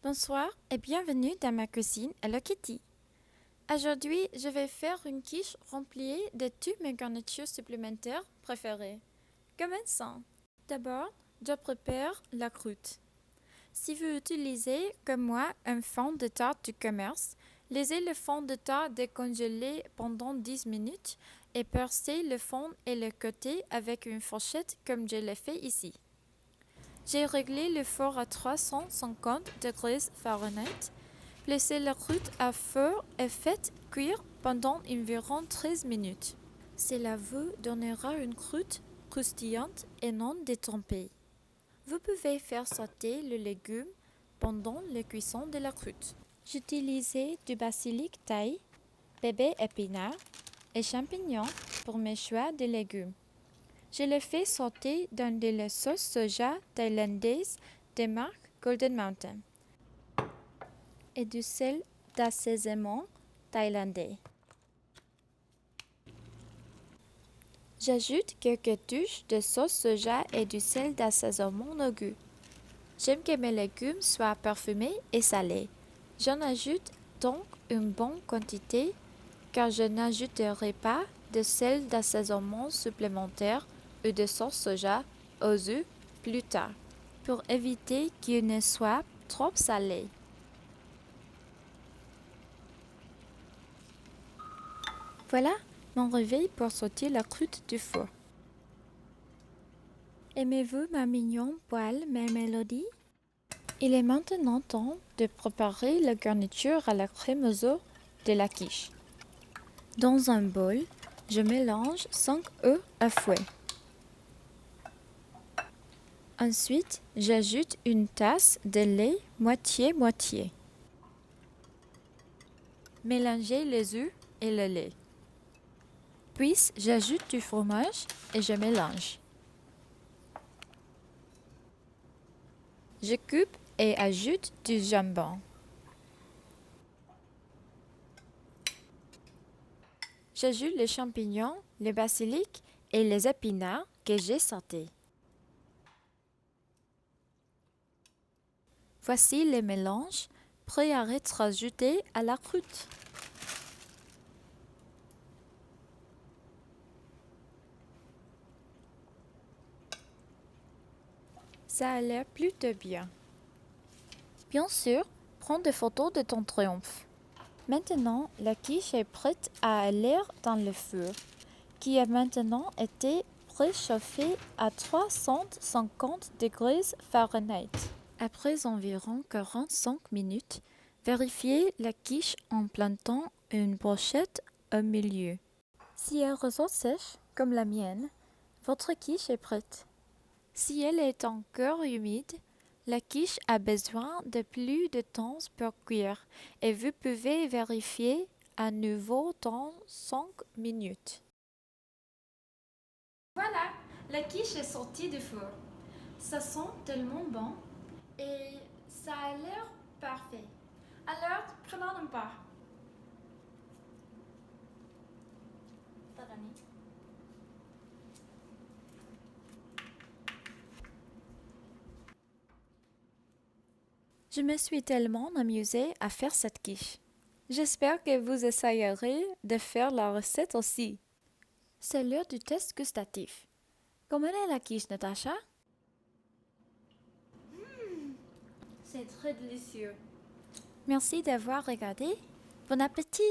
Bonsoir et bienvenue dans ma cuisine Hello Kitty. Aujourd'hui, je vais faire une quiche remplie de toutes mes garnitures supplémentaires préférées. Commençons. D'abord, je prépare la croûte. Si vous utilisez, comme moi, un fond de tarte du commerce, laissez le fond de tarte décongeler pendant 10 minutes et percez le fond et le côté avec une fourchette comme je l'ai fait ici. J'ai réglé le four à 350 degrés Fahrenheit. Placez la croûte à feu et faites cuire pendant environ 13 minutes. Cela vous donnera une croûte croustillante et non détrempée. Vous pouvez faire sauter le légume pendant la cuisson de la croûte. J'utilisais du basilic thaï, bébé épinard et champignons pour mes choix de légumes. Je le fais sauter dans de la sauce soja thaïlandaise de marque Golden Mountain et du sel d'assaisonnement thaïlandais. J'ajoute quelques touches de sauce soja et du sel d'assaisonnement au goût. J'aime que mes légumes soient parfumés et salés. J'en ajoute donc une bonne quantité car je n'ajouterai pas de sel d'assaisonnement supplémentaire ou de sauce soja aux œufs plus tard, pour éviter qu'il ne soit trop salé. Voilà mon réveil pour sortir la croûte du four. Aimez-vous ma mignonne poêle, ma mélodie? Il est maintenant temps de préparer la garniture à la crème aux œufs de la quiche. Dans un bol, je mélange 5 œufs à fouet. Ensuite, j'ajoute une tasse de lait moitié-moitié. Mélangez les œufs et le lait. Puis, j'ajoute du fromage et je mélange. Je coupe et ajoute du jambon. J'ajoute les champignons, le basilic et les épinards que j'ai sautés. Voici le mélange prêt à être ajouté à la croûte. Ça a l'air plutôt bien. Bien sûr, prends des photos de ton triomphe. Maintenant, la quiche est prête à aller dans le four, qui a maintenant été préchauffé à 350 degrés Fahrenheit. Après environ 45 minutes, vérifiez la quiche en plantant une brochette au milieu. Si elle ressort sèche, comme la mienne, votre quiche est prête. Si elle est encore humide, la quiche a besoin de plus de temps pour cuire et vous pouvez vérifier à nouveau dans 5 minutes. Voilà, la quiche est sortie du four. Ça sent tellement bon et ça a l'air parfait. Alors, prenons un pas. Tadani. Je me suis tellement amusée à faire cette quiche. J'espère que vous essayerez de faire la recette aussi. C'est l'heure du test gustatif. Comment est la quiche, Natacha? C'est très délicieux. Merci d'avoir regardé. Bon appétit!